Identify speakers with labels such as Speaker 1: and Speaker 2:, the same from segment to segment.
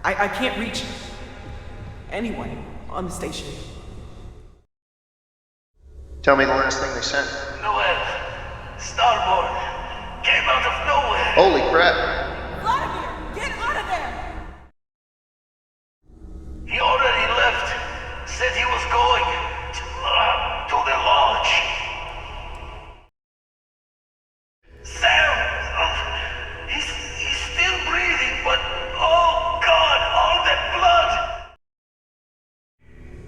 Speaker 1: I can't reach anyone on the station.
Speaker 2: Tell me the last thing they sent.
Speaker 3: Noel, Starboard, came out of nowhere.
Speaker 2: Holy crap.
Speaker 1: Vladimir, get out of there!
Speaker 3: He already left. Said he was going to the lodge. Sam, he's still breathing, but oh God, all that blood.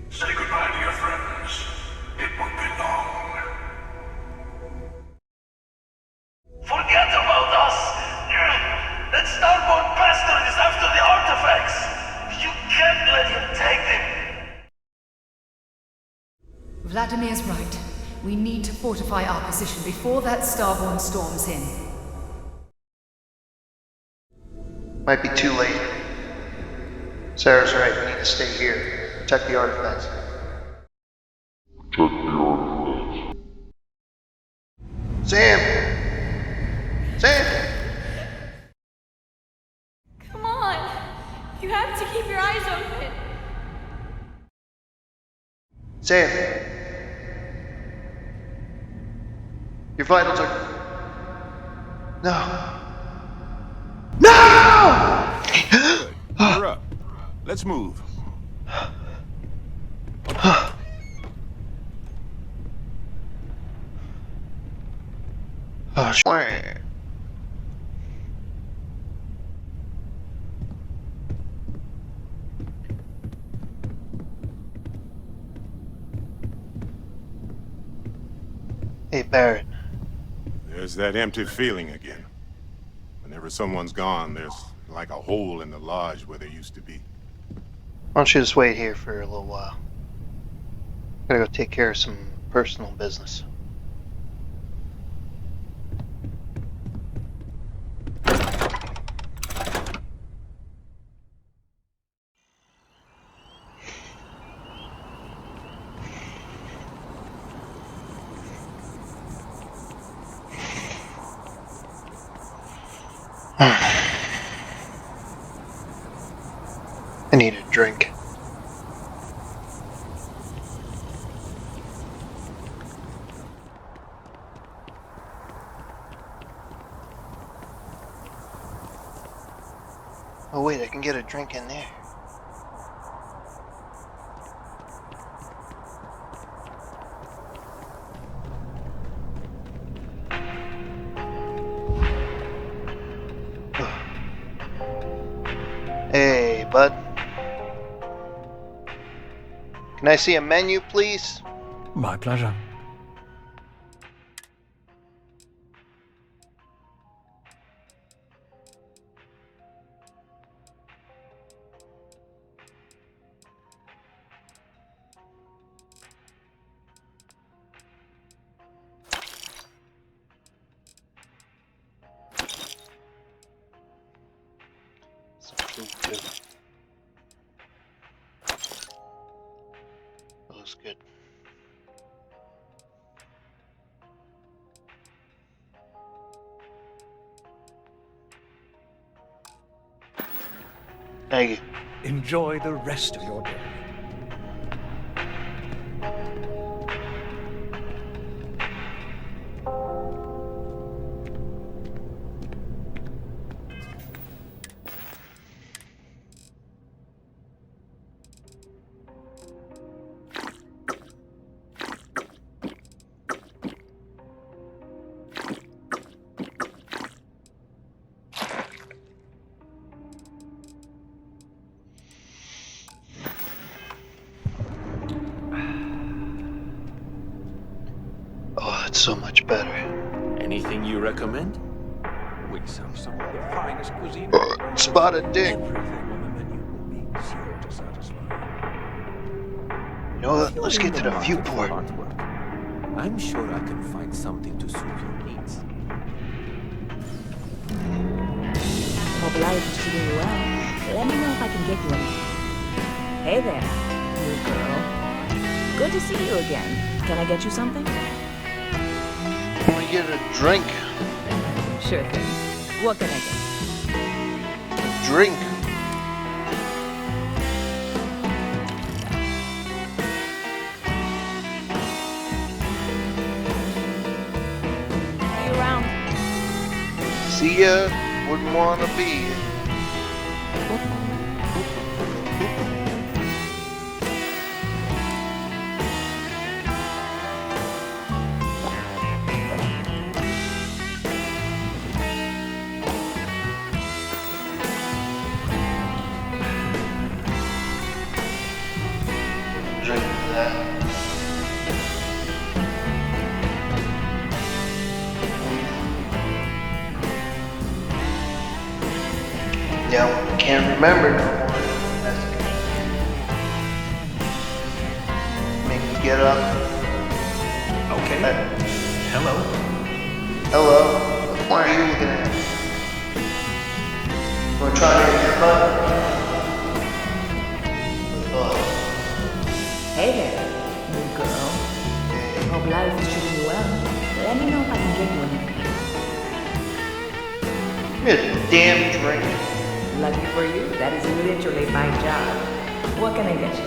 Speaker 4: Say goodbye to your friends. It won't be long.
Speaker 3: Forget about us. That Starboard bastard is after the artifacts. You can't let him take them.
Speaker 5: Vladimir's right. We need to fortify our position before that Starborn storms in.
Speaker 2: Might be too late. Sarah's right, we need to stay here. Protect the artifacts. Sam! Sam!
Speaker 6: Come on! You have to keep your eyes open.
Speaker 2: Sam! Your vitals are... No! No!
Speaker 4: You're up. Let's move.
Speaker 2: Oh, Hey, Barrett.
Speaker 4: There's that empty feeling again. Whenever someone's gone, there's like a hole in the lodge where there used to be.
Speaker 2: Why don't you just wait here for a little while? Gotta go take care of some personal business. I need a drink. Oh wait, I can get a drink in there. Hey, bud. Can I see a menu, please?
Speaker 7: My pleasure.
Speaker 2: Some food too. That looks good. Thank you.
Speaker 7: Enjoy the rest of your day.
Speaker 2: Oh, it's so much better.
Speaker 8: Anything you recommend?
Speaker 7: We serve some of the finest cuisine.
Speaker 2: Spotted dick.
Speaker 7: Everything on the menu will be sure to satisfy.
Speaker 2: You know what? Let's get to the viewport.
Speaker 8: Artwork. I'm sure I can find something to suit your needs.
Speaker 9: Hope life is treating you well. Let me know if I can get you anything. Hey there, new girl. Good to see you again. Can I get you something?
Speaker 2: Can we get a drink?
Speaker 9: Sure thing. What can I get?
Speaker 2: Drink. see ya, wouldn't want to be ya. Drink that. Yeah, can't remember no more. That's good. Make me get up.
Speaker 7: Okay. Hello.
Speaker 2: Hello. Why are you looking at me? Wanna try to get your butt?
Speaker 9: Hey there, new girl. Hope life is treating you well. Let me know if I can get you anything.
Speaker 2: Give me a damn drink.
Speaker 9: Lucky for you, that is literally my job. What can I get you?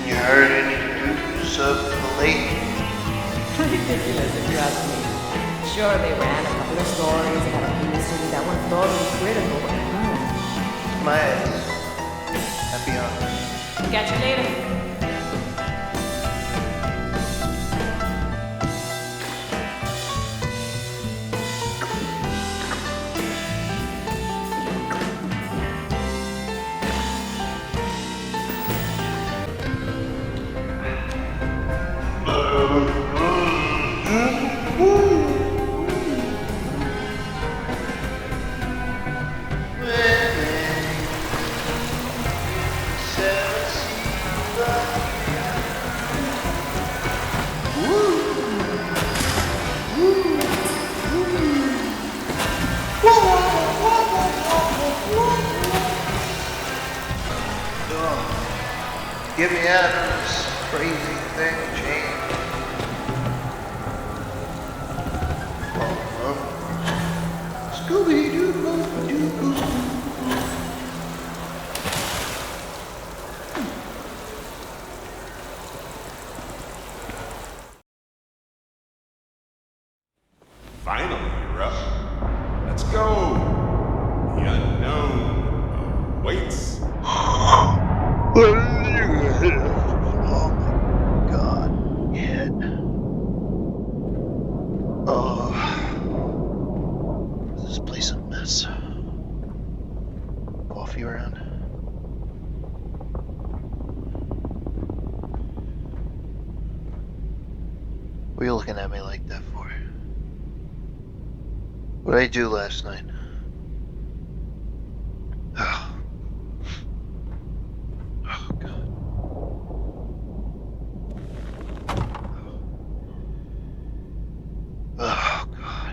Speaker 2: You heard any news of the lake?
Speaker 9: Ridiculous if you ask me. Sure, they ran a couple of stories about a police city that one totally critical, but
Speaker 2: My ass. Happy on.
Speaker 6: Catch you later.
Speaker 2: Get me out of this crazy thing, Jane. Scooby-Doo-Doo-Doo.
Speaker 4: Finally, you're up. Let's go. The unknown awaits.
Speaker 2: Oh my god. Head. Oh. Is this place a mess? Coffee around? What are you looking at me like that for? What did I do last night? Oh. Oh god. Oh god.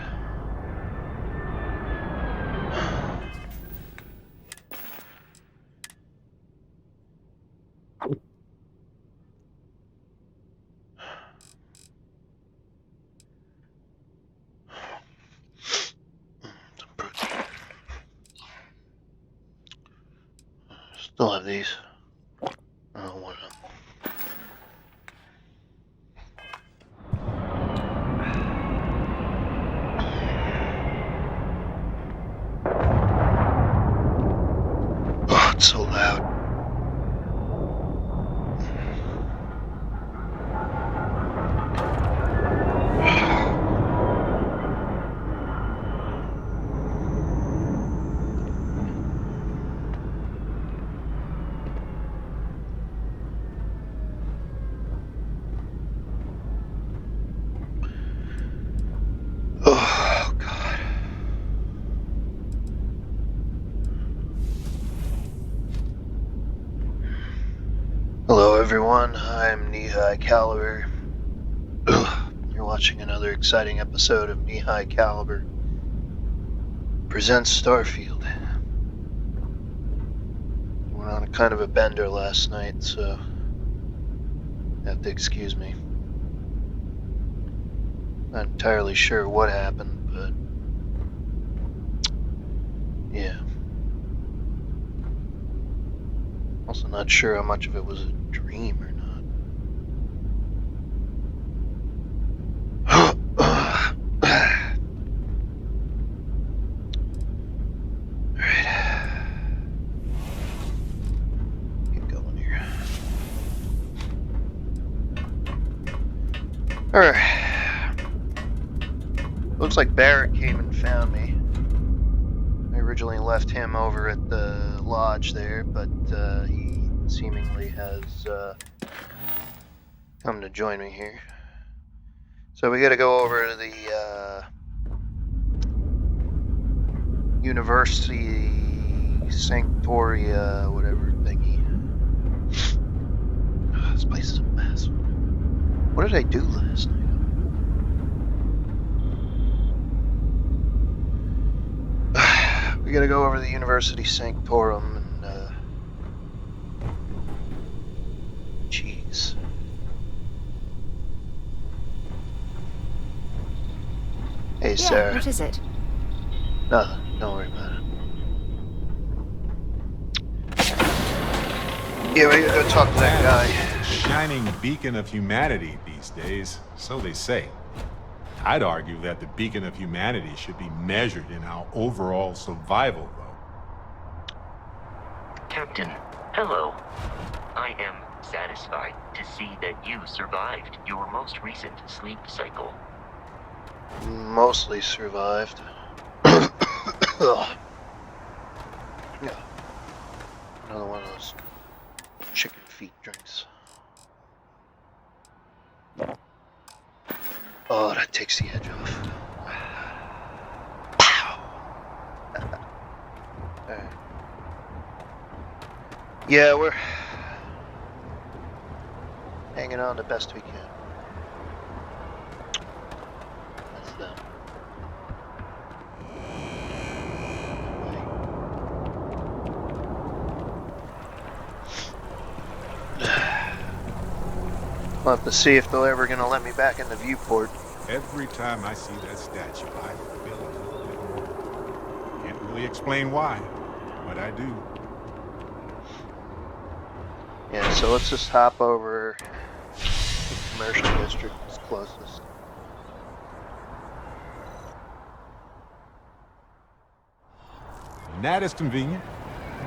Speaker 2: Some protein. Still have these. I don't want them. Oh, it's so loud. Oh, God. Hello, everyone. I'm Knee-High Caliber. You're watching another exciting episode of Knee-High Caliber presents Starfield. Went on a kind of a bender last night, so you have to excuse me. Not entirely sure what happened, but yeah. Also not sure how much of it was a dream or not. Alright. Keep going here. Alright. Looks like Barrett came and found me. I originally left him over at the lodge there, but he seemingly has come to join me here. So we gotta go over to the University Sanctoria, whatever thingy. This place is a mess. What did I do last night? We gotta go over to the University Sanctorum and jeez. Hey, Sarah.
Speaker 5: What is it?
Speaker 2: Nothing. Don't worry about it. Yeah, we gotta go talk to that guy.
Speaker 4: Shining beacon of humanity these days, so they say. I'd argue that the beacon of humanity should be measured in our overall survival, though.
Speaker 10: Captain, hello. I am satisfied to see that you survived your most recent sleep cycle.
Speaker 2: Mostly survived. Yeah. Another one of those chicken feet drinks. Oh, that takes the edge off. Pow! Alright. Yeah, we're hanging on the best we can. That's them. We'll have to see if they're ever gonna let me back in the viewport.
Speaker 4: Every time I see that statue, I feel a little bit more. Can't really explain why, but I do.
Speaker 2: Yeah, so let's just hop over. The commercial district is closest.
Speaker 4: And that is convenient,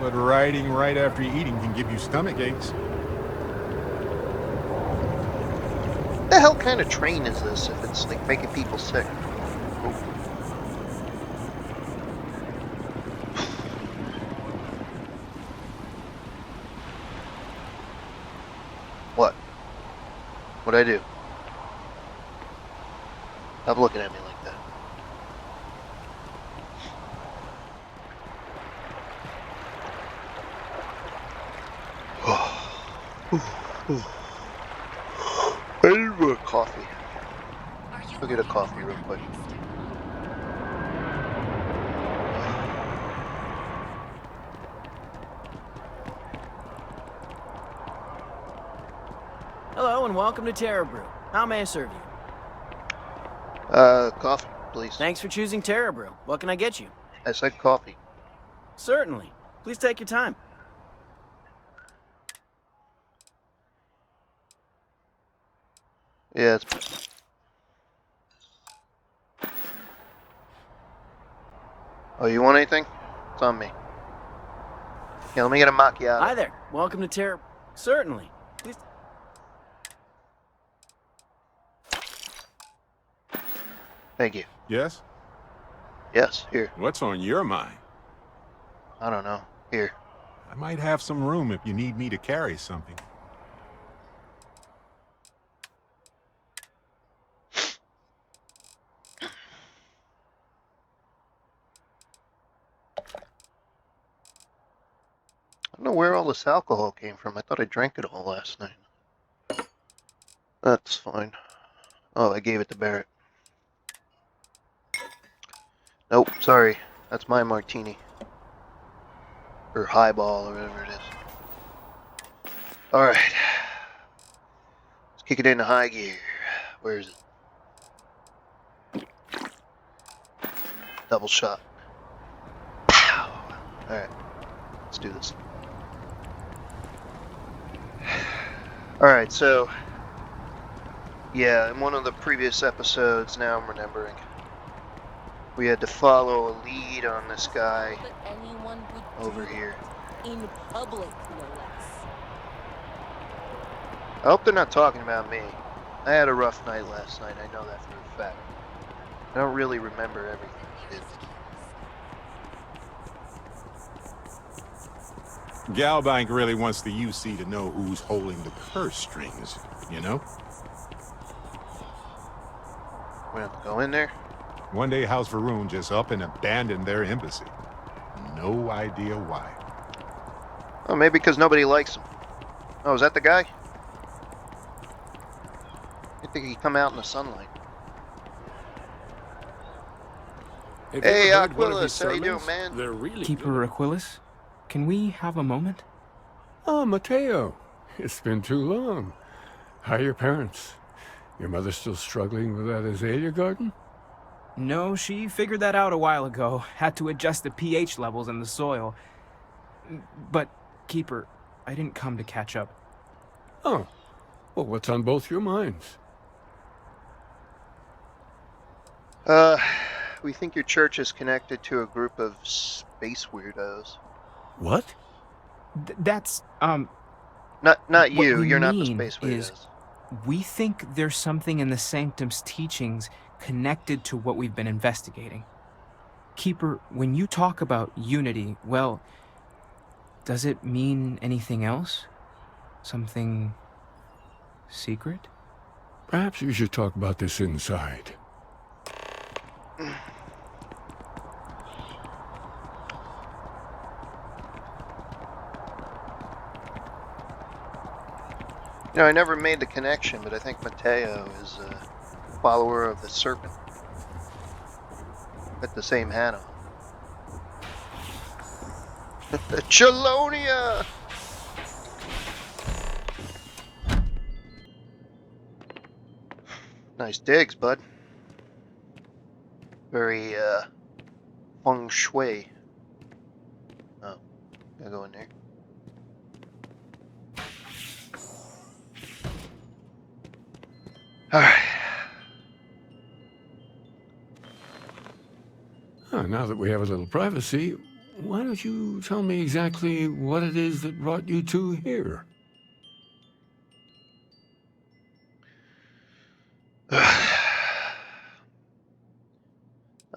Speaker 4: but riding right after eating can give you stomach aches.
Speaker 2: What the hell kind of train is this if it's like making people sick? Oh. What? What'd I do? Stop looking at me like that. I need more coffee. I'll get a coffee real quick.
Speaker 1: Hello and welcome to Terra Brew. How may I serve you?
Speaker 2: Coffee, please.
Speaker 1: Thanks for choosing Terra Brew. What can I get you?
Speaker 2: I said coffee.
Speaker 1: Certainly. Please take your time.
Speaker 2: Yeah, it's... Oh, you want anything? It's on me. Yeah, let me get a macchiato.
Speaker 1: Hi there. Welcome to Terra... Certainly. Please...
Speaker 2: Thank you.
Speaker 4: Yes?
Speaker 2: Yes, here.
Speaker 4: What's on your mind?
Speaker 2: I don't know. Here.
Speaker 4: I might have some room if you need me to carry something.
Speaker 2: I don't know where all this alcohol came from. I thought I drank it all last night. That's fine. Oh, I gave it to Barrett. Nope, sorry. That's my martini. Or highball, or whatever it is. Alright. Let's kick it into high gear. Where is it? Double shot. Pow! Alright. Let's do this. Alright, so... Yeah, in one of the previous episodes, now I'm remembering, we had to follow a lead on this guy over here.
Speaker 9: In public, no less.
Speaker 2: I hope they're not talking about me. I had a rough night last night, I know that for a fact. I don't really remember everything we did.
Speaker 4: Galbank really wants the UC to know who's holding the purse strings, you know?
Speaker 2: We have to go in there?
Speaker 4: One day House Varun just up and abandoned their embassy. No idea why.
Speaker 2: Oh, maybe because nobody likes him. Oh, is that the guy? I think he'd come out in the sunlight. Hey, Aquilus, how you doing, man?
Speaker 7: They're really
Speaker 11: Keeper Aquilus, can we have a moment?
Speaker 12: Oh, Mateo. It's been too long. How are your parents? Your mother still struggling with that azalea garden?
Speaker 11: No, she figured that out a while ago. Had to adjust the pH levels in the soil. But, Keeper, I didn't come to catch up.
Speaker 12: Oh. Well, what's on both your minds?
Speaker 2: We think your church is connected to a group of space weirdos.
Speaker 12: What?
Speaker 11: That's,
Speaker 2: Not you,
Speaker 11: what
Speaker 2: you're not the
Speaker 11: mean
Speaker 2: space
Speaker 11: is,
Speaker 2: weirdos.
Speaker 11: we think there's something in the Sanctum's teachings connected to what we've been investigating. Keeper, when you talk about unity, well, does it mean anything else? Something secret?
Speaker 12: Perhaps we should talk about this inside.
Speaker 2: You know, I never made the connection, but I think Mateo is a follower of the Serpent. Got the same hat on. The Chelonia! Nice digs, bud. Very, feng shui. Oh, gotta go in there. Alright.
Speaker 12: Now that we have a little privacy, why don't you tell me exactly what it is that brought you two here?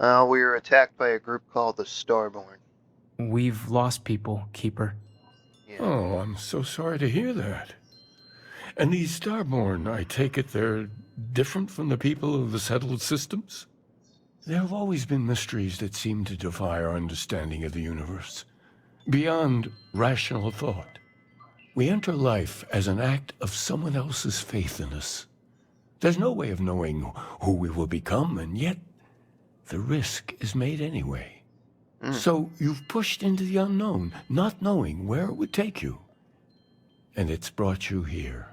Speaker 2: We were attacked by a group called the Starborn.
Speaker 11: We've lost people, Keeper.
Speaker 2: Yeah.
Speaker 12: Oh, I'm so sorry to hear that. And these Starborn, I take it they're different from the people of the settled systems? There have always been mysteries that seem to defy our understanding of the universe, beyond rational thought. We enter life as an act of someone else's faith in us. There's no way of knowing who we will become, and yet the risk is made anyway. So you've pushed into the unknown, not knowing where it would take you. And it's brought you here.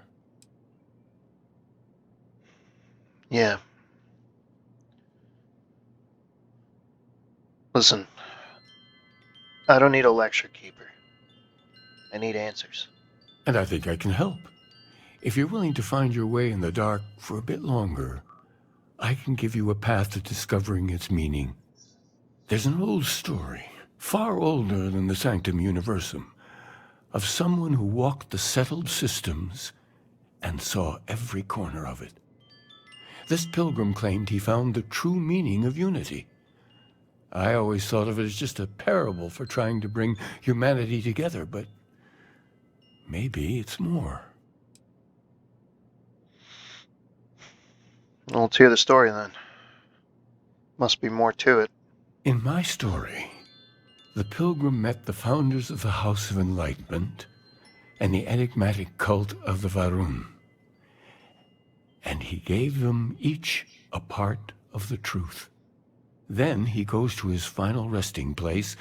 Speaker 2: Yeah. Listen, I don't need a lecture, Keeper. I need answers.
Speaker 12: And I think I can help. If you're willing to find your way in the dark for a bit longer, I can give you a path to discovering its meaning. There's an old story, far older than the Sanctum Universum, of someone who walked the settled systems and saw every corner of it. This pilgrim claimed he found the true meaning of unity. I always thought of it as just a parable for trying to bring humanity together, but maybe it's more.
Speaker 2: Well, let's hear the story then. Must be more to it.
Speaker 12: In my story, the pilgrim met the founders of the House of Enlightenment and the enigmatic cult of the Varun. And he gave them each a part of the truth. Then he goes to his final resting place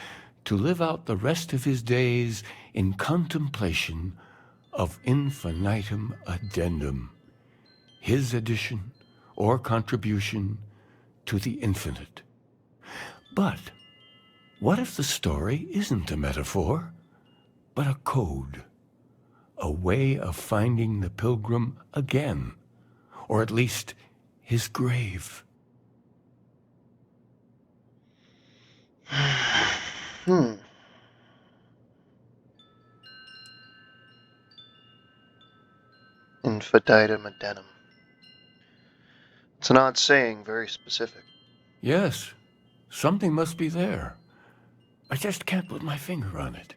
Speaker 12: to live out the rest of his days in contemplation of infinitum addendum, his addition or contribution to the infinite. But what if the story isn't a metaphor, but a code? a way of finding the pilgrim again, or at least his grave.
Speaker 2: Infinitum addendum. It's an odd saying, very specific.
Speaker 12: Yes, something must be there. I just can't put my finger on it.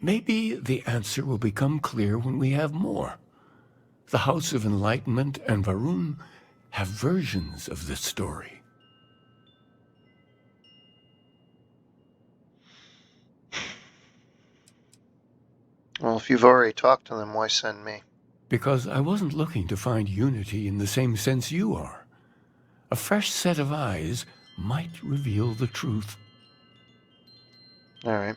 Speaker 12: Maybe the answer will become clear when we have more. The House of Enlightenment and Varun have versions of this story.
Speaker 2: Well, if you've already talked to them, why send me?
Speaker 12: Because I wasn't looking to find unity in the same sense you are. A fresh set of eyes might reveal the truth.
Speaker 2: All right.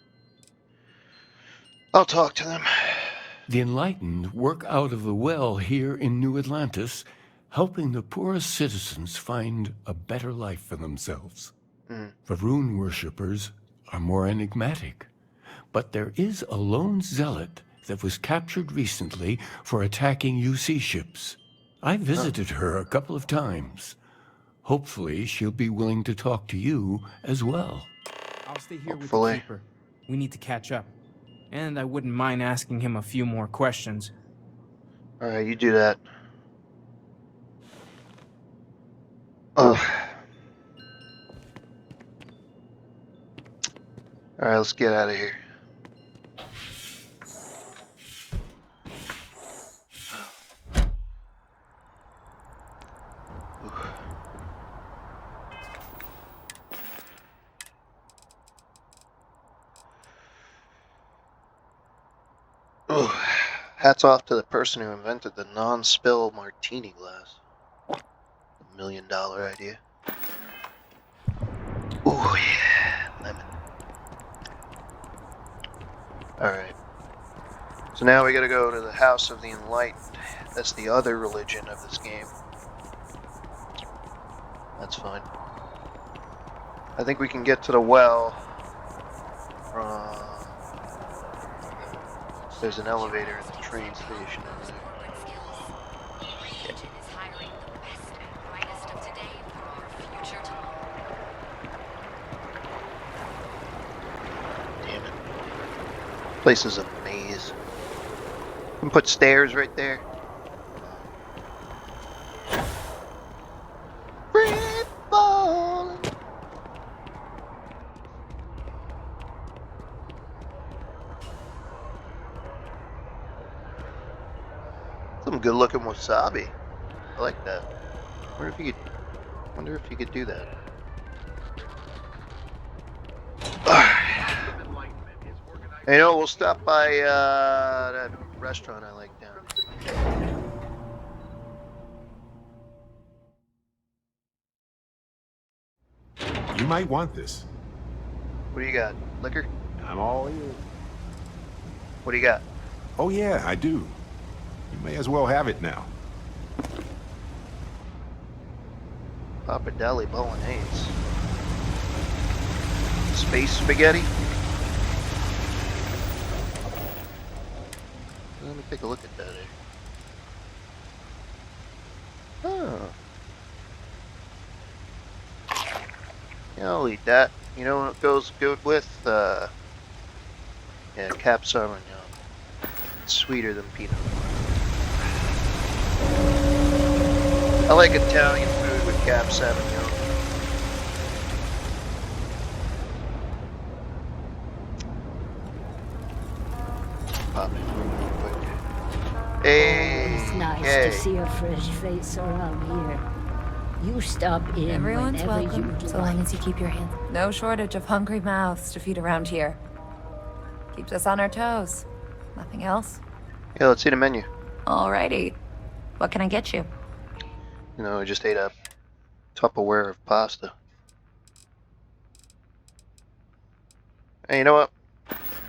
Speaker 2: I'll talk to them.
Speaker 12: The Enlightened work out of the well here in New Atlantis, helping the poorest citizens find a better life for themselves. Varun worshippers are more enigmatic, but there is a lone zealot that was captured recently for attacking UC ships. I visited her a couple of times. Hopefully, she'll be willing to talk to you as well.
Speaker 11: I'll stay here with the Keeper. We need to catch up. And I wouldn't mind asking him a few more questions.
Speaker 2: All right, you do that. Ugh. All right, let's get out of here. Ooh. Hats off to the person who invented the non-spill martini glass. $1 million idea. Ooh, yeah, lemon. Alright. So now we gotta go to the House of the Enlightened. That's the other religion of this game. That's fine. I think we can get to the well from... There's an elevator at the train station over there. Damn it. Place is a maze. You can put stairs right there. Free falling. Some good looking wasabi. I like that. Wonder if you could do that. You know, we'll stop by that restaurant I like down.
Speaker 4: You might want this.
Speaker 2: What do you got? Liquor?
Speaker 4: I'm all ears.
Speaker 2: What do you got?
Speaker 4: Oh yeah, I do. You may as well have it now.
Speaker 2: Pappardelle bolognese. Space spaghetti? Let me take a look at that here. Oh. Yeah, I'll eat that. You know what goes good with? Yeah, Cap Sauvignon. It's sweeter than Pinot Noir. I like Italian food with Cap Sauvignon. Pop it real quick. Hey,
Speaker 13: It's nice to see a fresh face around here. You stop in
Speaker 14: Everyone's
Speaker 13: whenever
Speaker 14: welcome,
Speaker 13: you'd
Speaker 14: so
Speaker 13: like.
Speaker 14: long as you keep your hands. No shortage of hungry mouths to feed around here. Keeps us on our toes. Nothing else?
Speaker 2: Yeah, let's see the menu.
Speaker 14: Alrighty. What can I get you?
Speaker 2: You know, I just ate a Tupperware of pasta. Hey, you know what?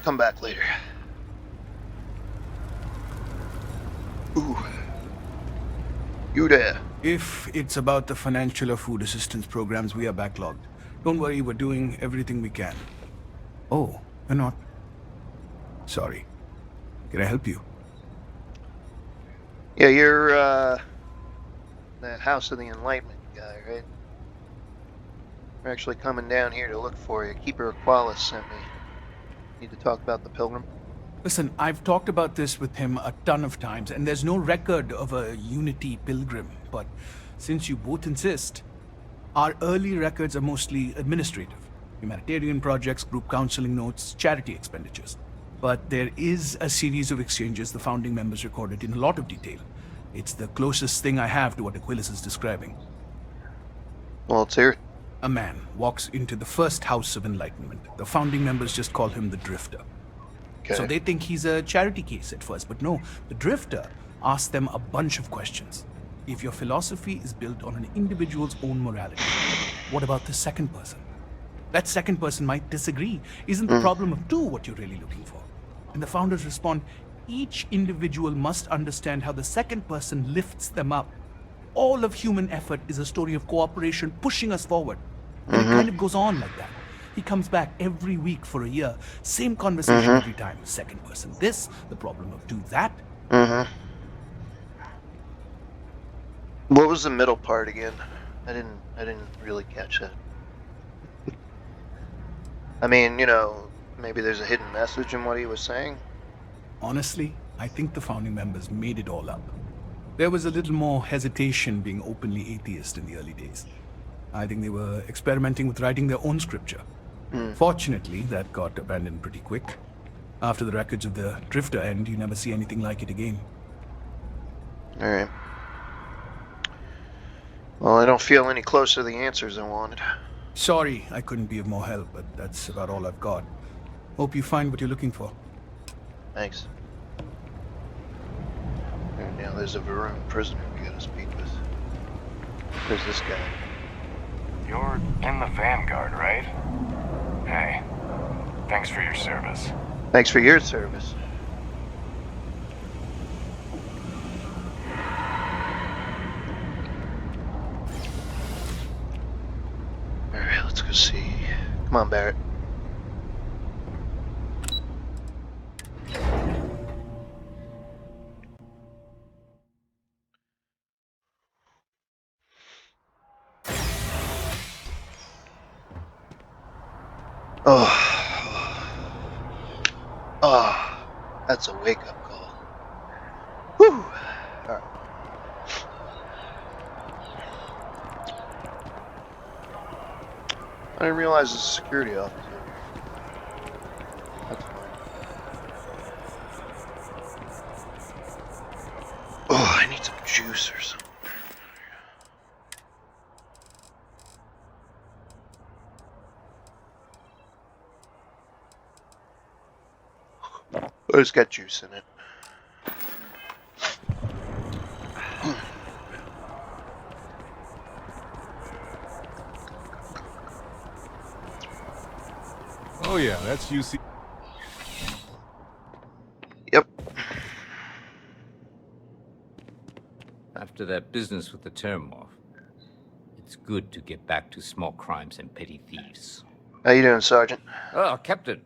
Speaker 2: Come back later. Ooh. You there?
Speaker 7: If it's about the financial or food assistance programs, we are backlogged. Don't worry, we're doing everything we can. Oh, we're not. Sorry. Can I help you?
Speaker 2: Yeah, you're the House of the Enlightenment guy, right? We're actually coming down here to look for you. Keeper Aqualis sent me. Need to talk about the Pilgrim?
Speaker 7: Listen, I've talked about this with him a ton of times, and there's no record of a Unity Pilgrim. But since you both insist, our early records are mostly administrative. Humanitarian projects, group counseling notes, charity expenditures. But there is a series of exchanges the founding members recorded in a lot of detail. It's the closest thing I have to what Aquilus is describing.
Speaker 2: Well, let's hear it.
Speaker 7: A man walks into the first House of Enlightenment. The founding members just call him the Drifter.
Speaker 2: Okay.
Speaker 7: So they think he's a charity case at first, but no, the Drifter asks them a bunch of questions. If your philosophy is built on an individual's own morality, what about the second person? That second person might disagree. Isn't the problem of two what you're really looking for? And the founders respond, each individual must understand how the second person lifts them up. All of human effort is a story of cooperation pushing us forward. And it kind of goes on like that. He comes back every week for a year. Same conversation every time. Second person this, the problem of two that.
Speaker 2: What was the middle part again? I didn't really catch that. I mean, maybe there's a hidden message in what he was saying.
Speaker 7: Honestly, I think the founding members made it all up. There was a little more hesitation being openly atheist in the early days. I think they were experimenting with writing their own scripture. Fortunately, that got abandoned pretty quick. After the records of the Drifter end, you never see anything like it again.
Speaker 2: Alright. Well, I don't feel any closer to the answers I wanted.
Speaker 7: Sorry I couldn't be of more help, but that's about all I've got. Hope you find what you're looking for.
Speaker 2: Thanks. And now there's a Varun prisoner we gotta speak with. Who's this guy?
Speaker 15: You're in the Vanguard, right? Hey, thanks for your service.
Speaker 2: Thanks for your service. Alright, let's go see. Come on, Barrett. That's a wake-up call. Whew. Alright. I didn't realize it's a security officer. That's fine. Oh, I need some juice or something. Oh, it's got juice in it.
Speaker 4: Oh yeah, that's UC.
Speaker 2: Yep.
Speaker 16: After that business with the Termorph, it's good to get back to small crimes and petty thieves.
Speaker 2: How you doing, Sergeant?
Speaker 16: Oh, Captain.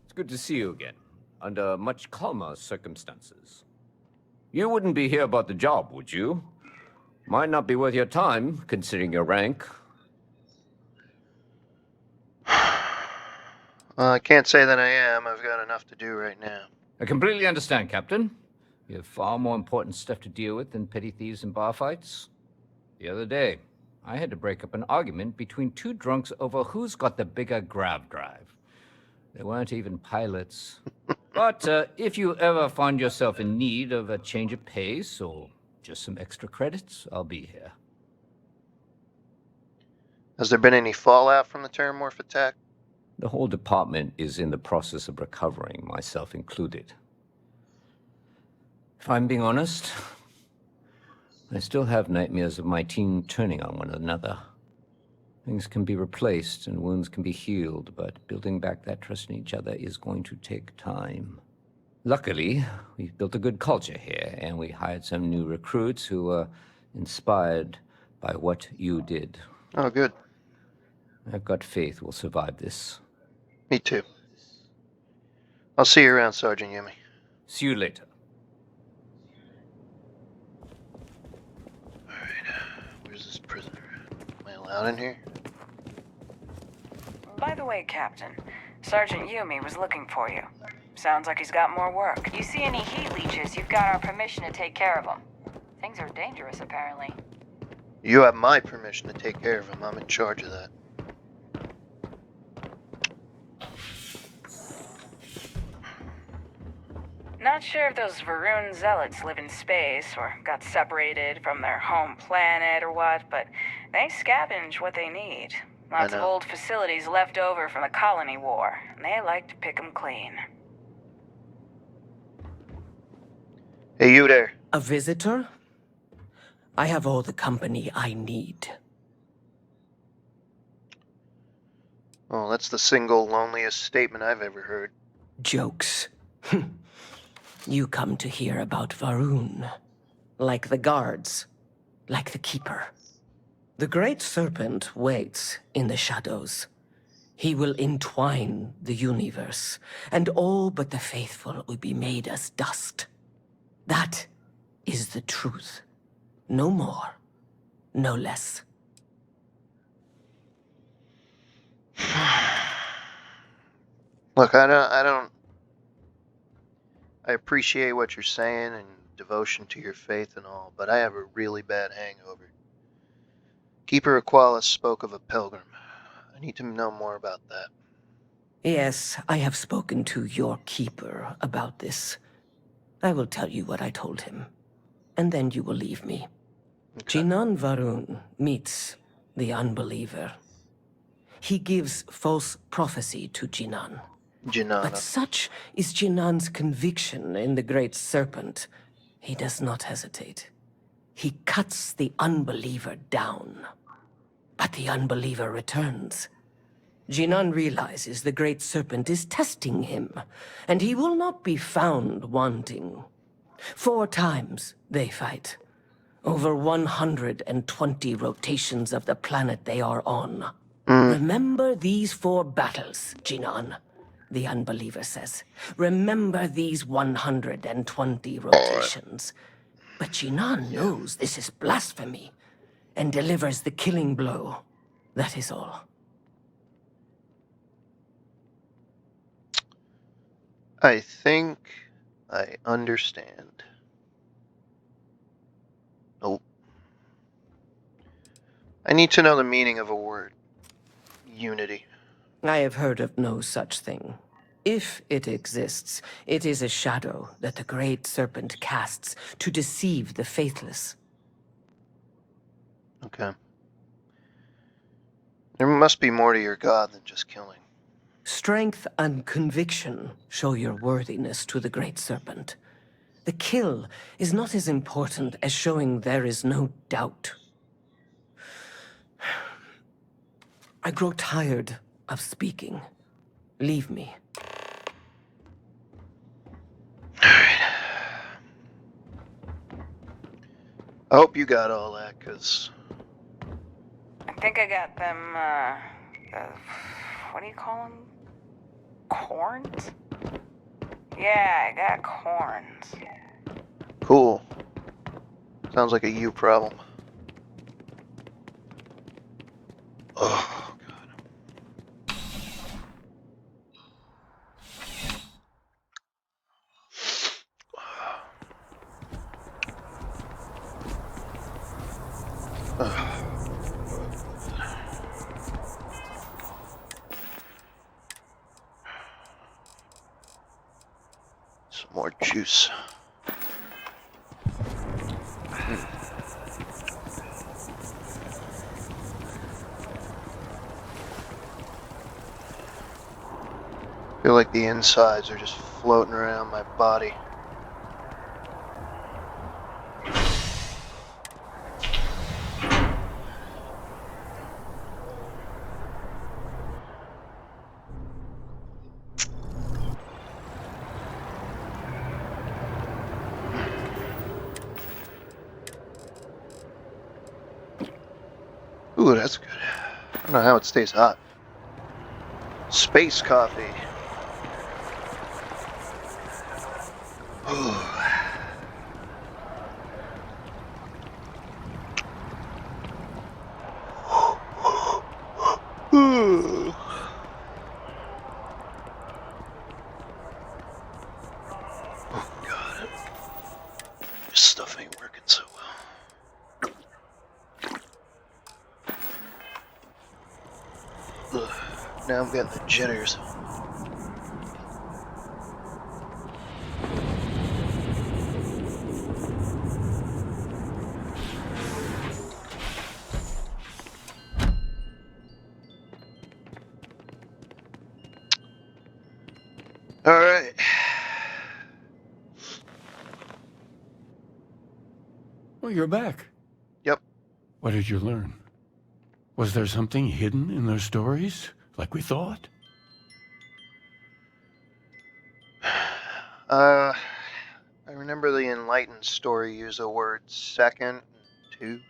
Speaker 16: It's good to see you again, under much calmer circumstances. You wouldn't be here about the job, would you? Might not be worth your time, considering your rank.
Speaker 2: I can't say that I am. I've got enough to do right now.
Speaker 16: I completely understand, Captain. You have far more important stuff to deal with than petty thieves and bar fights. The other day, I had to break up an argument between two drunks over who's got the bigger grav drive. They weren't even pilots. But if you ever find yourself in need of a change of pace or just some extra credits, I'll be here.
Speaker 2: Has there been any fallout from the Terramorph attack?
Speaker 16: The whole department is in the process of recovering, myself included. If I'm being honest, I still have nightmares of my team turning on one another. Things can be replaced and wounds can be healed, but building back that trust in each other is going to take time. Luckily, we've built a good culture here, and we hired some new recruits who were inspired by what you did.
Speaker 2: Oh, good.
Speaker 16: I've got faith we'll survive this.
Speaker 2: Me too. I'll see you around, Sergeant Yumi.
Speaker 16: See you later.
Speaker 2: Not in here?
Speaker 17: By the way, Captain, Sergeant Yumi was looking for you. Sounds like he's got more work.
Speaker 18: You see any heat leeches, you've got our permission to take care of them. Things are dangerous, apparently.
Speaker 2: You have my permission to take care of him. I'm in charge of that.
Speaker 17: Not sure if those Varun zealots live in space or got separated from their home planet or what, but they scavenge what they need. Lots of old facilities left over from the colony war, and they like to pick them clean.
Speaker 2: Hey, you there.
Speaker 19: A visitor? I have all the company I need.
Speaker 2: Oh, that's the single loneliest statement I've ever heard.
Speaker 19: Jokes. You come to hear about Varun. Like the guards. Like the Keeper. The Great Serpent waits in the shadows. He will entwine the universe, and all but the faithful will be made as dust. That is the truth. No more, no less.
Speaker 2: Look, I appreciate what you're saying and devotion to your faith and all, but I have a really bad hangover. Keeper Aqualis spoke of a pilgrim. I need to know more about that.
Speaker 19: Yes, I have spoken to your Keeper about this. I will tell you what I told him, and then you will leave me. Okay. Jinan Varun meets the unbeliever. He gives false prophecy to Jinan. But such is Jinan's conviction in the Great Serpent. He does not hesitate. He cuts the unbeliever down. But the unbeliever returns. Jinan realizes the Great Serpent is testing him, and he will not be found wanting. 4 times they fight. Over 120 rotations of the planet they are on. Remember these 4 battles, Jinan. The unbeliever says. Remember these 120 rotations. But Jinan knows this is blasphemy and delivers the killing blow. That is all.
Speaker 2: I think I understand. Nope. I need to know the meaning of a word. Unity.
Speaker 19: I have heard of no such thing. If it exists, it is a shadow that the Great Serpent casts to deceive the faithless.
Speaker 2: Okay. There must be more to your god than just killing.
Speaker 19: Strength and conviction show your worthiness to the Great Serpent. The kill is not as important as showing there is no doubt. I grow tired of speaking. Leave me.
Speaker 2: Alright. I hope you got all that, because...
Speaker 17: I think I got them, what do you call them? Corns? Yeah, I got corns.
Speaker 2: Cool. Sounds like a you problem. Oh, God. Some more juice. I feel like the insides are just floating around my body. Ooh, that's good. I don't know how it stays hot. Space coffee. Ooh. Ugh, now I'm getting the jitters. All right.
Speaker 12: Well, you're back.
Speaker 2: Yep.
Speaker 12: What did you learn? Was there something hidden in their stories, like we thought?
Speaker 2: I remember the Enlightened story used the word second and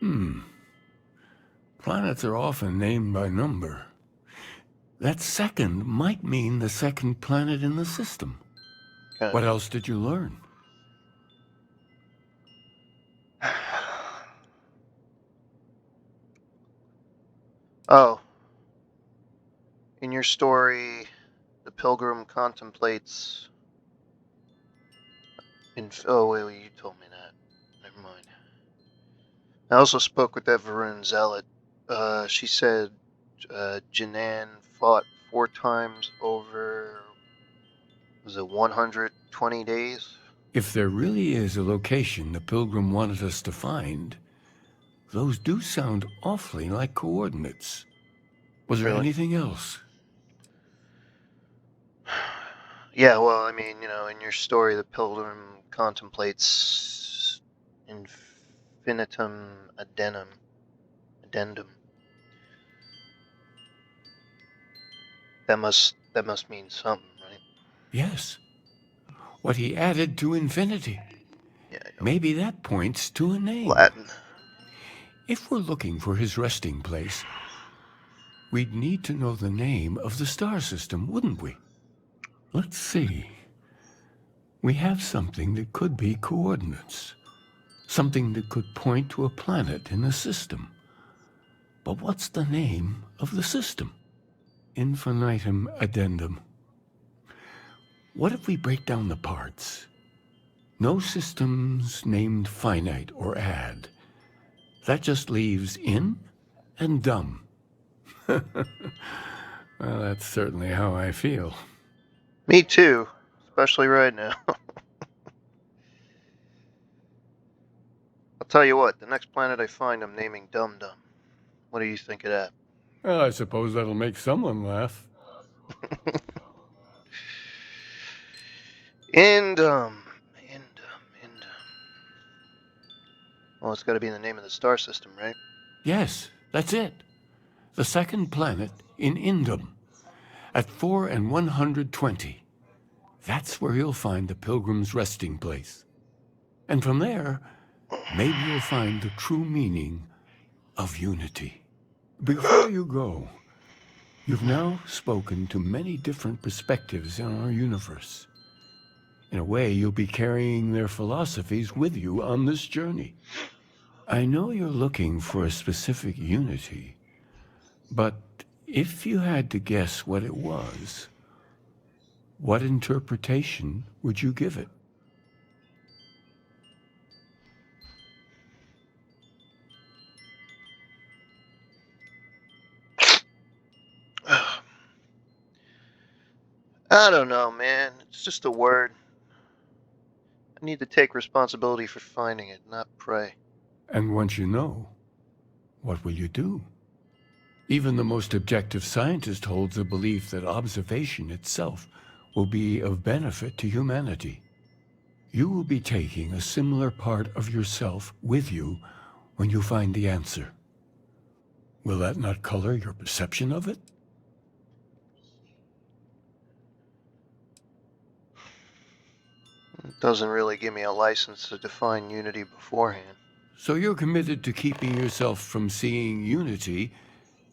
Speaker 2: two.
Speaker 12: Planets are often named by number. That second might mean the second planet in the system. What else did you learn?
Speaker 2: Oh. In your story, the pilgrim contemplates... Oh, wait, you told me that. Never mind. I also spoke with that Varun zealot. She said Janan fought 4 times over... Was it 120 days?
Speaker 12: If there really is a location the pilgrim wanted us to find, those do sound awfully like coordinates. Was there anything else?
Speaker 2: Yeah, well, I mean, you know, in your story, the pilgrim contemplates infinitum addendum. That must mean something, right?
Speaker 12: Yes. What he added to infinity.
Speaker 2: Yeah,
Speaker 12: maybe that points to a name.
Speaker 2: Latin.
Speaker 12: If we're looking for his resting place, we'd need to know the name of the star system, wouldn't we? Let's see. We have something that could be coordinates. Something that could point to a planet in the system. But what's the name of the system? Infinitum addendum. What if we break down the parts? No systems named finite or add. That just leaves in and dumb. Well, that's certainly how I feel.
Speaker 2: Me too, especially right now. I'll tell you what, the next planet I find I'm naming Dum Dum. What do you think of that?
Speaker 12: Well, I suppose that'll make someone laugh.
Speaker 2: Indum. Well, it's got to be in the name of the star system, right?
Speaker 12: Yes, that's it. The second planet in Indum. At 4 and 120. That's where you'll find the pilgrim's resting place. And from there, maybe you'll find the true meaning of unity. Before you go, you've now spoken to many different perspectives in our universe. In a way, you'll be carrying their philosophies with you on this journey. I know you're looking for a specific unity, but if you had to guess what it was, what interpretation would you give it?
Speaker 2: I don't know, man. It's just a word. I need to take responsibility for finding it, not pray.
Speaker 12: And once you know, what will you do? Even the most objective scientist holds a belief that observation itself will be of benefit to humanity. You will be taking a similar part of yourself with you when you find the answer. Will that not color your perception of it?
Speaker 2: It doesn't really give me a license to define unity beforehand.
Speaker 12: So you're committed to keeping yourself from seeing unity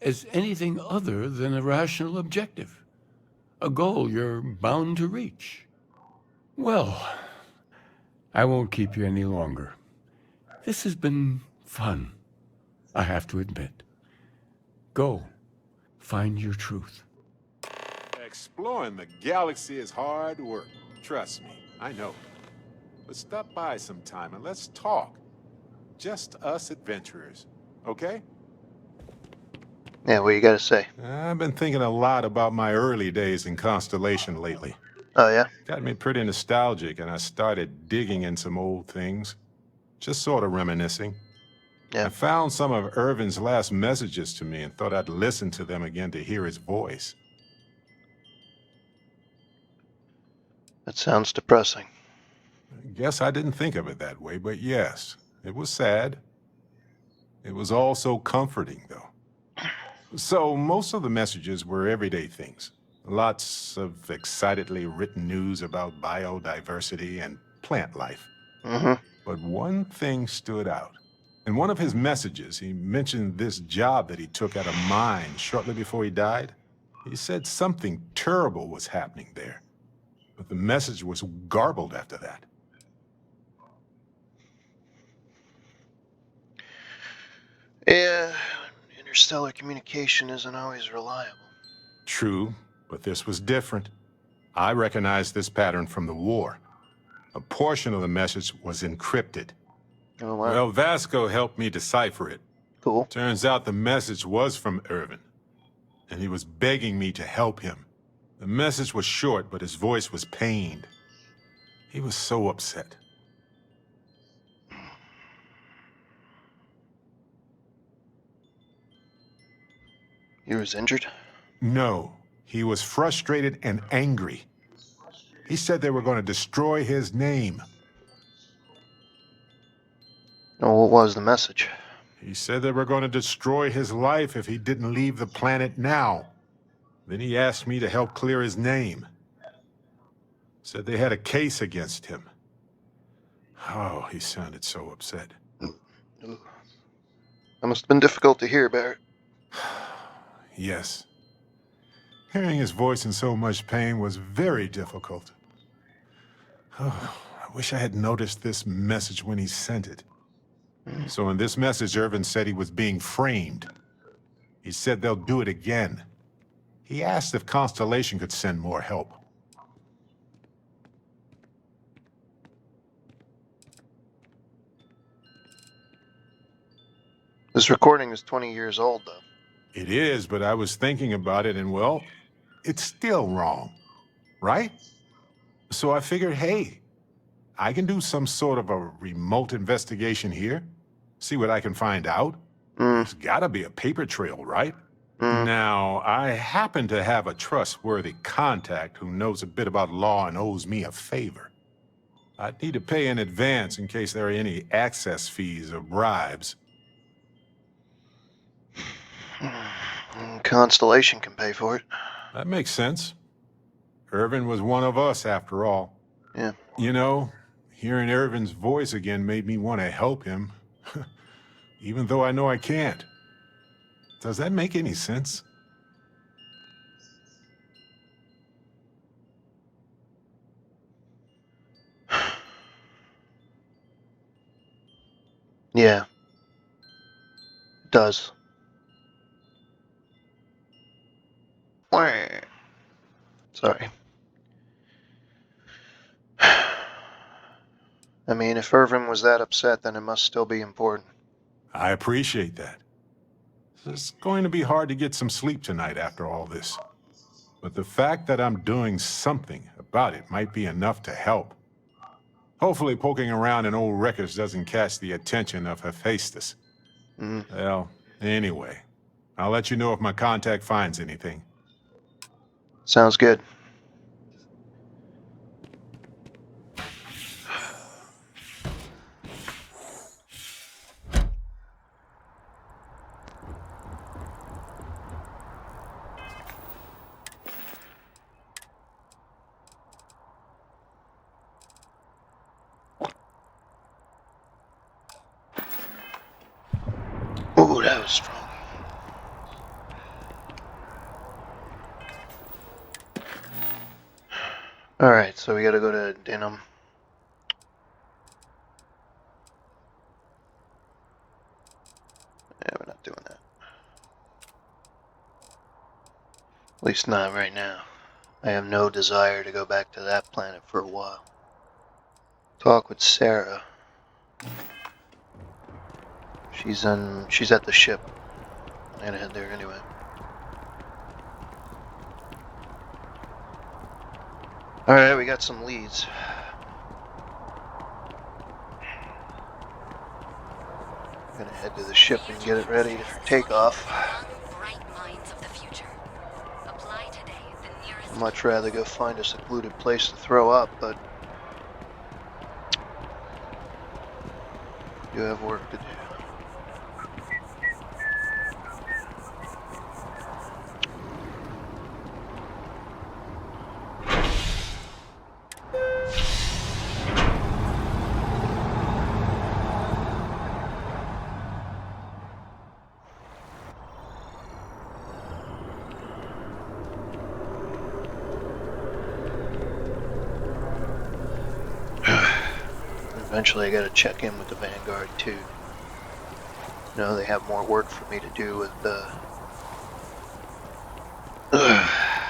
Speaker 12: as anything other than a rational objective, a goal you're bound to reach. Well, I won't keep you any longer. This has been fun, I have to admit. Go, find your truth.
Speaker 4: Exploring the galaxy is hard work. Trust me, I know. But stop by sometime and let's talk. Just us adventurers, okay?
Speaker 2: Yeah, what you gotta say?
Speaker 4: I've been thinking a lot about my early days in Constellation lately.
Speaker 2: Oh, yeah?
Speaker 4: Got me pretty nostalgic, and I started digging in some old things. Just sort of reminiscing.
Speaker 2: Yeah.
Speaker 4: I found some of Irvin's last messages to me and thought I'd listen to them again to hear his voice.
Speaker 2: That sounds depressing.
Speaker 4: I guess I didn't think of it that way, but yes, it was sad. It was also comforting, though. So most of the messages were everyday things. Lots of excitedly written news about biodiversity and plant life.
Speaker 2: Mm-hmm.
Speaker 4: But one thing stood out. In one of his messages, he mentioned this job that he took at a mine shortly before he died. He said something terrible was happening there, but the message was garbled after that.
Speaker 2: Yeah, interstellar communication isn't always reliable.
Speaker 4: True, but this was different. I recognized this pattern from the war. A portion of the message was encrypted.
Speaker 2: Oh, wow.
Speaker 4: Well, Vasco helped me decipher it.
Speaker 2: Cool.
Speaker 4: Turns out the message was from Irvin, and he was begging me to help him. The message was short, but his voice was pained. He was so upset.
Speaker 2: He was injured?
Speaker 4: No, he was frustrated and angry. He said they were going to destroy his name.
Speaker 2: Oh, what was the message?
Speaker 4: He said they were going to destroy his life if he didn't leave the planet now. Then he asked me to help clear his name. Said they had a case against him. Oh, he sounded so upset.
Speaker 2: That must have been difficult to hear, Barrett.
Speaker 4: Yes. Hearing his voice in so much pain was very difficult. Oh, I wish I had noticed this message when he sent it. So in this message, Irvin said he was being framed. He said they'll do it again. He asked if Constellation could send more help.
Speaker 2: This recording is 20 years old, though.
Speaker 4: It is, but I was thinking about it, and well, it's still wrong, right? So I figured, hey, I can do some sort of a remote investigation here. See what I can find out. There's gotta be a paper trail, right? Now, I happen to have a trustworthy contact who knows a bit about law and owes me a favor. I'd need to pay in advance in case there are any access fees or bribes.
Speaker 2: Constellation can pay for it.
Speaker 4: That makes sense. Irvin was one of us, after all.
Speaker 2: Yeah.
Speaker 4: You know, hearing Irvin's voice again made me want to help him, even though I know I can't. Does that make any sense?
Speaker 2: Yeah. It does. Sorry. I mean, if Irvin was that upset, then it must still be important.
Speaker 4: I appreciate that. It's going to be hard to get some sleep tonight after all this. But the fact that I'm doing something about it might be enough to help. Hopefully poking around in old records doesn't catch the attention of Hephaestus. Well, anyway, I'll let you know if my contact finds anything.
Speaker 2: Sounds good. Ooh, that was strong. Alright, so we gotta go to Denham. Yeah, we're not doing that. At least not right now. I have no desire to go back to that planet for a while. Talk with Sarah. She's at the ship. I'm gonna head there anyway. Alright, we got some leads. Gonna head to the ship and get it ready for takeoff. I'd much rather go find a secluded place to throw up, but you have work to do. Eventually I gotta check in with the Vanguard too. You know, they have more work for me to do with the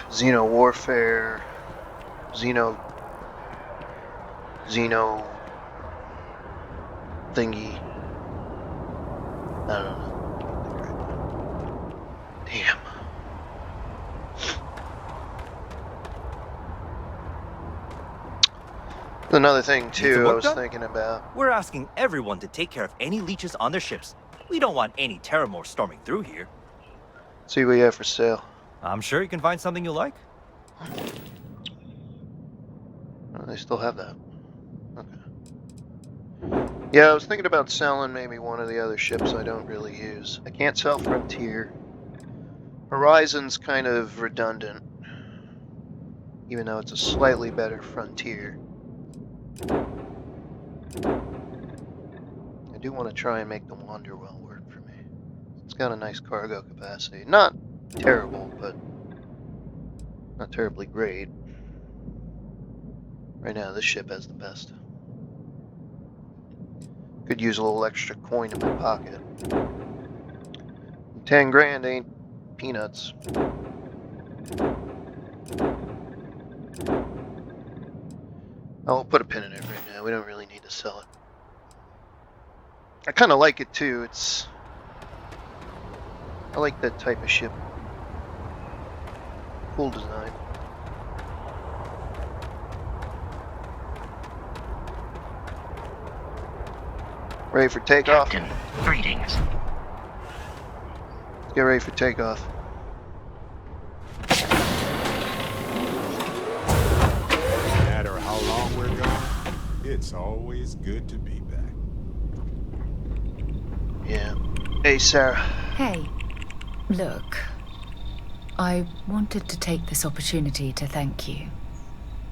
Speaker 2: Xeno warfare, Xeno thingy. I don't know. Damn. Another thing too I was thinking about.
Speaker 20: We're asking everyone to take care of any leeches on their ships. We don't want any Terramore storming through here.
Speaker 2: See what you have for sale.
Speaker 20: I'm sure you can find something you like.
Speaker 2: Oh, they still have that. Okay. Yeah, I was thinking about selling maybe one of the other ships I don't really use. I can't sell Frontier. Horizon's kind of redundant, even though it's a slightly better Frontier. I do want to try and make the Wanderwell work for me. It's got a nice cargo capacity. Not terrible, but not terribly great. Right now, this ship has the best. Could use a little extra coin in my pocket. 10 grand ain't peanuts. I'll put a pin in it right now. We don't really need to sell it. I kind of like it too. I like that type of ship. Cool design. Ready for takeoff?
Speaker 10: Captain, greetings.
Speaker 2: Get ready for takeoff.
Speaker 4: No matter how long we're gone, it's always good to be back.
Speaker 2: Yeah. Hey, Sarah.
Speaker 5: Hey, look. I wanted to take this opportunity to thank you.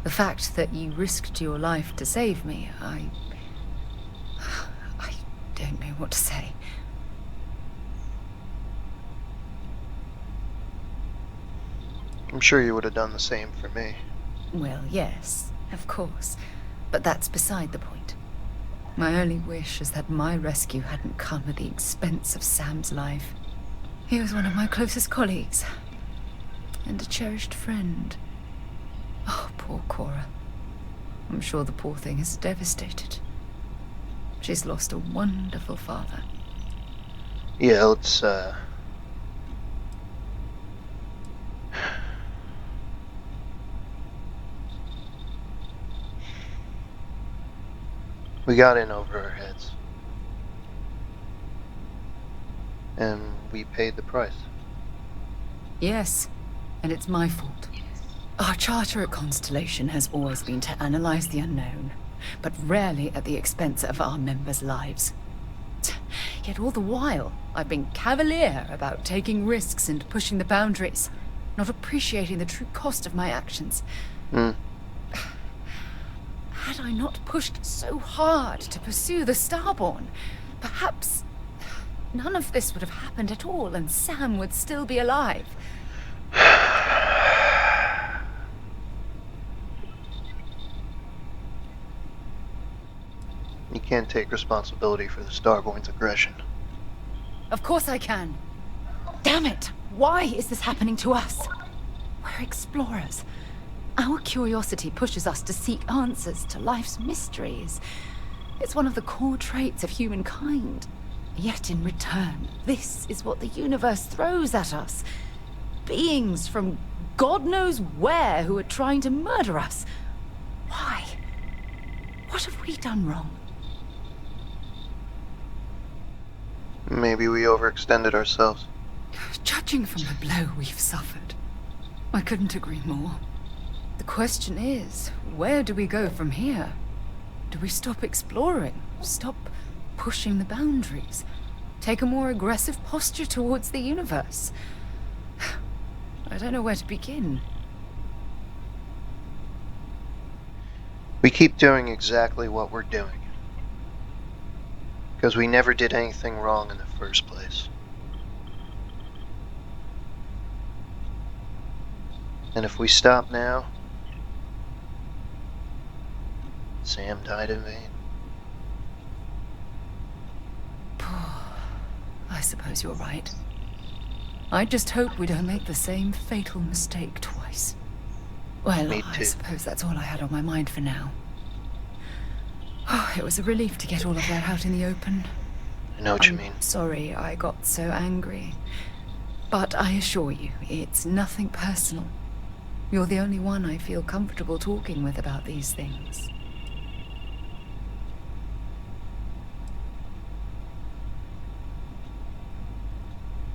Speaker 5: The fact that you risked your life to save me, I don't know what to say.
Speaker 2: I'm sure you would have done the same for me.
Speaker 5: Well, yes, of course. But that's beside the point. My only wish is that my rescue hadn't come at the expense of Sam's life. He was one of my closest colleagues. And a cherished friend. Oh, poor Cora. I'm sure the poor thing is devastated. She's lost a wonderful father.
Speaker 2: Yeah, let's, we got in over our heads. And we paid the price.
Speaker 5: Yes, and it's my fault. Our charter at Constellation has always been to analyze the unknown, but rarely at the expense of our members' lives. Yet all the while, I've been cavalier about taking risks and pushing the boundaries, not appreciating the true cost of my actions. Had I not pushed so hard to pursue the Starborn, perhaps none of this would have happened at all, and Sam would still be alive.
Speaker 2: You can't take responsibility for the Starborn's aggression.
Speaker 5: Of course I can. Damn it! Why is this happening to us? We're explorers. Our curiosity pushes us to seek answers to life's mysteries. It's one of the core traits of humankind. Yet in return, this is what the universe throws at us. Beings from God knows where who are trying to murder us, What have we done wrong?
Speaker 2: Maybe we overextended ourselves.
Speaker 5: Judging from the blow we've suffered, I couldn't agree more. The question is, where do we go from here? Do we stop exploring? Stop pushing the boundaries? Take a more aggressive posture towards the universe? I don't know where to begin.
Speaker 2: We keep doing exactly what we're doing. Because we never did anything wrong in the first place. And if we stop now, Sam died in vain.
Speaker 5: I suppose you're right. I just hope we don't make the same fatal mistake twice. Well,
Speaker 2: Me
Speaker 5: I
Speaker 2: too.
Speaker 5: suppose that's all I had on my mind for now. Oh, it was a relief to get all of that out in the open.
Speaker 2: I know what you mean.
Speaker 5: Sorry I got so angry. But I assure you, it's nothing personal. You're the only one I feel comfortable talking with about these things.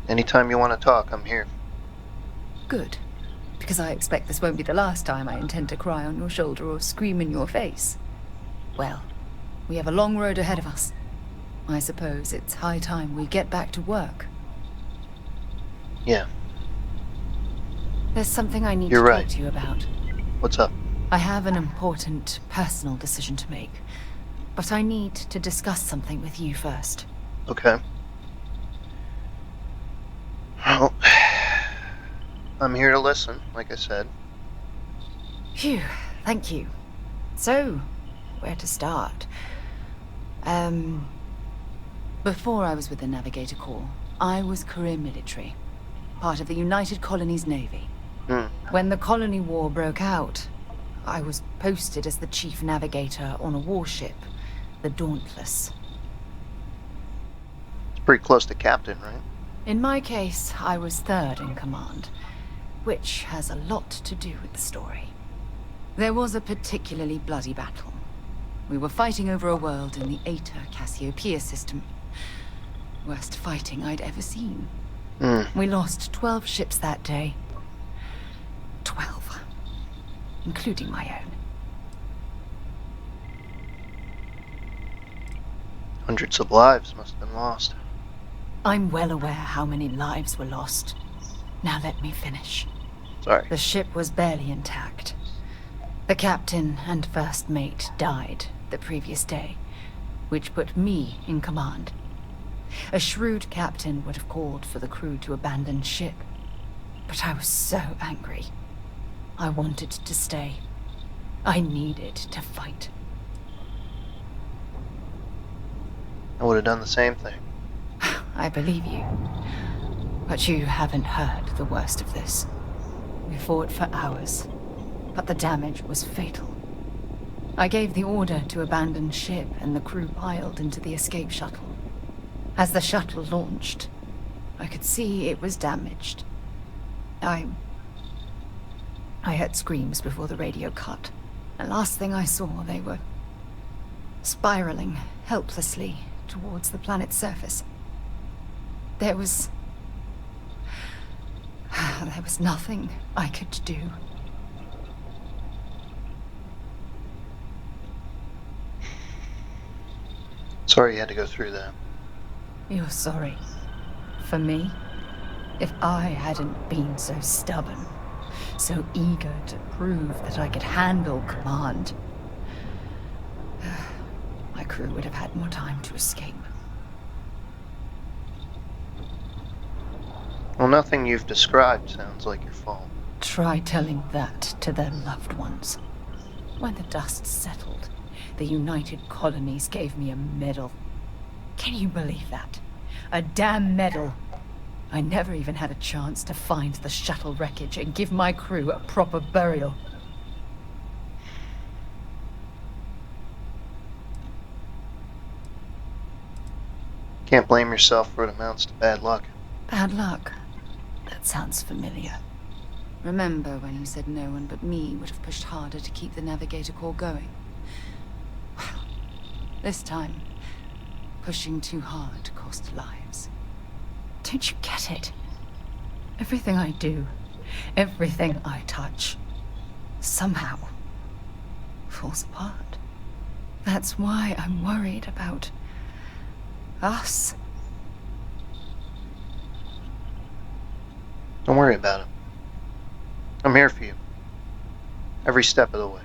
Speaker 2: Anytime you want to talk, I'm here.
Speaker 5: Good. Because I expect this won't be the last time I intend to cry on your shoulder or scream in your face. Well, we have a long road ahead of us. I suppose it's high time we get back to work.
Speaker 2: Yeah.
Speaker 5: There's something I need
Speaker 2: You're
Speaker 5: to
Speaker 2: right.
Speaker 5: talk to you about.
Speaker 2: What's up?
Speaker 5: I have an important personal decision to make. But I need to discuss something with you first.
Speaker 2: Okay. Well, I'm here to listen, like I said.
Speaker 5: Phew, thank you. So, where to start? Before I was with the Navigator Corps, I was career military, part of the United Colonies Navy. When the Colony War broke out, I was posted as the chief navigator on a warship, the Dauntless.
Speaker 2: It's pretty close to captain, right?
Speaker 5: In my case, I was third in command, which has a lot to do with the story. There was a particularly bloody battle. We were fighting over a world in the Eta Cassiopeia system. Worst fighting I'd ever seen. We lost 12 ships that day. 12. Including my own.
Speaker 2: Hundreds of lives must have been lost.
Speaker 5: I'm well aware how many lives were lost. Now let me finish.
Speaker 2: Sorry.
Speaker 5: The ship was barely intact. The captain and first mate died the previous day, which put me in command. A shrewd captain would have called for the crew to abandon ship, but I was so angry. I wanted to stay. I needed to fight.
Speaker 2: I would have done the same thing.
Speaker 5: I believe you. But you haven't heard the worst of this. We fought for hours, but the damage was fatal. I gave the order to abandon ship and the crew piled into the escape shuttle. As the shuttle launched, I could see it was damaged. I heard screams before the radio cut. And last thing I saw, they were spiraling helplessly towards the planet's surface. There was nothing I could do.
Speaker 2: Sorry you had to go through that.
Speaker 5: You're sorry. For me? If I hadn't been so stubborn, so eager to prove that I could handle command, my crew would have had more time to escape.
Speaker 2: Well, nothing you've described sounds like your fault.
Speaker 5: Try telling that to their loved ones. When the dust settled, the United Colonies gave me a medal. Can you believe that? A damn medal. I never even had a chance to find the shuttle wreckage and give my crew a proper burial.
Speaker 2: Can't blame yourself for what amounts to bad luck.
Speaker 5: Bad luck? That sounds familiar. Remember when you said no one but me would have pushed harder to keep the Navigator Corps going? Well, This time, pushing too hard cost lives. Don't you get it? Everything I do, everything I touch, somehow falls apart. That's why I'm worried about us.
Speaker 2: Don't worry about it. I'm here for you. Every step of the way.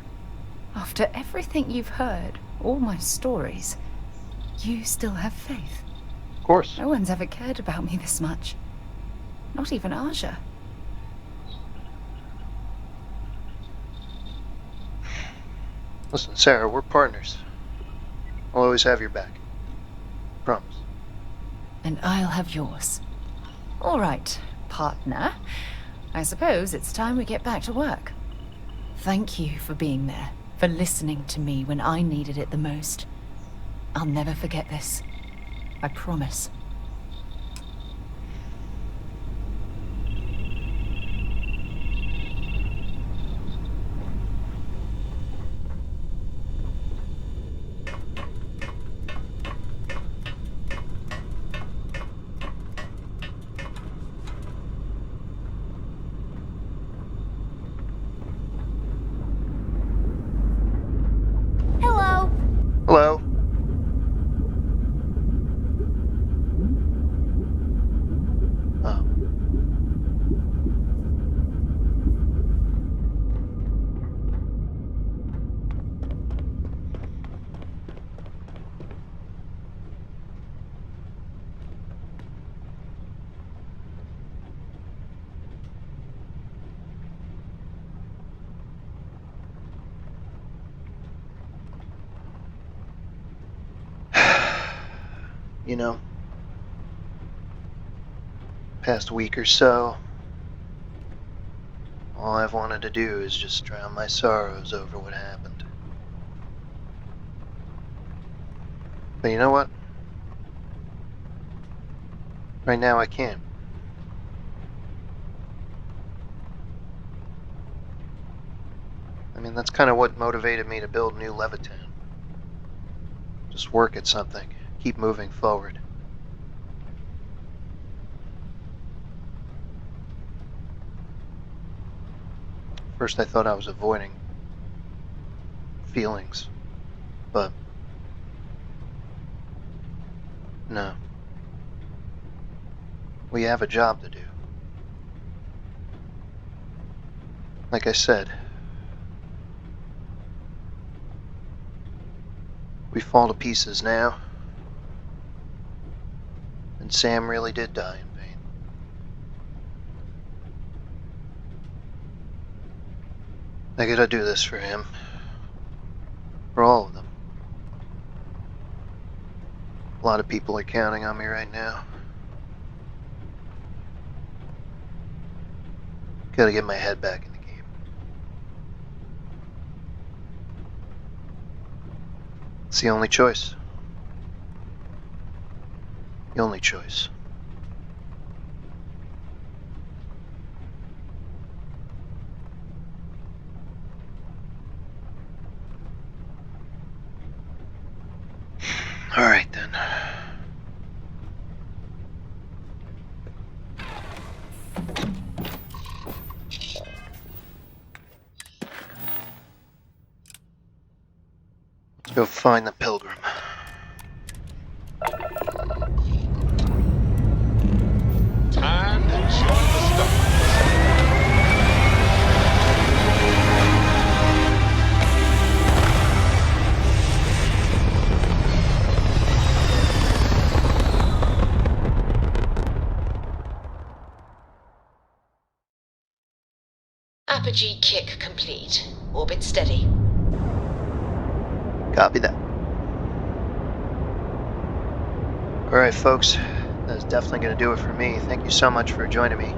Speaker 5: After everything you've heard, all my stories, you still have faith.
Speaker 2: Of course.
Speaker 5: No one's ever cared about me this much. Not even Aja.
Speaker 2: Listen, Sarah, we're partners. I'll always have your back. Promise.
Speaker 5: And I'll have yours. All right, partner. I suppose it's time we get back to work. Thank you for being there, for listening to me when I needed it the most. I'll never forget this. I promise.
Speaker 2: Hello? Oh. You know, past week or so, all I've wanted to do is just drown my sorrows over what happened. But you know what? Right now I can't. I mean, that's kind of what motivated me to build New Levittown. Just work at something. Keep moving forward. First I thought I was avoiding feelings, but no. We have a job to do. Like I said, we fall to pieces now. And Sam really did die in vain. I gotta do this for him. For all of them. A lot of people are counting on me right now. Gotta get my head back in the game. It's the only choice. The only choice. All right then. Let's go find the pilgrim.
Speaker 4: Time to join the Starfield.
Speaker 5: Apogee kick complete. Orbit steady.
Speaker 2: Copy that. Alright folks, that's definitely going to do it for me. Thank you so much for joining me.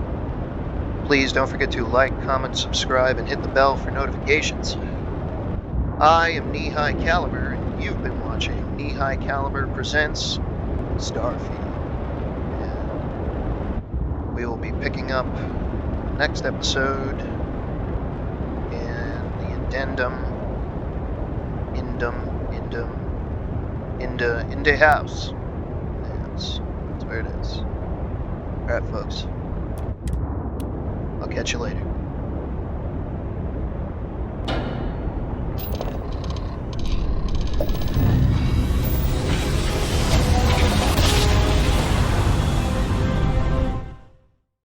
Speaker 2: Please don't forget to like, comment, subscribe, and hit the bell for notifications. I am Knee High Caliber, and you've been watching Knee High Caliber Presents Starfield. And we will be picking up the next episode in the into house. That's where it is. Alright, folks. I'll catch you later.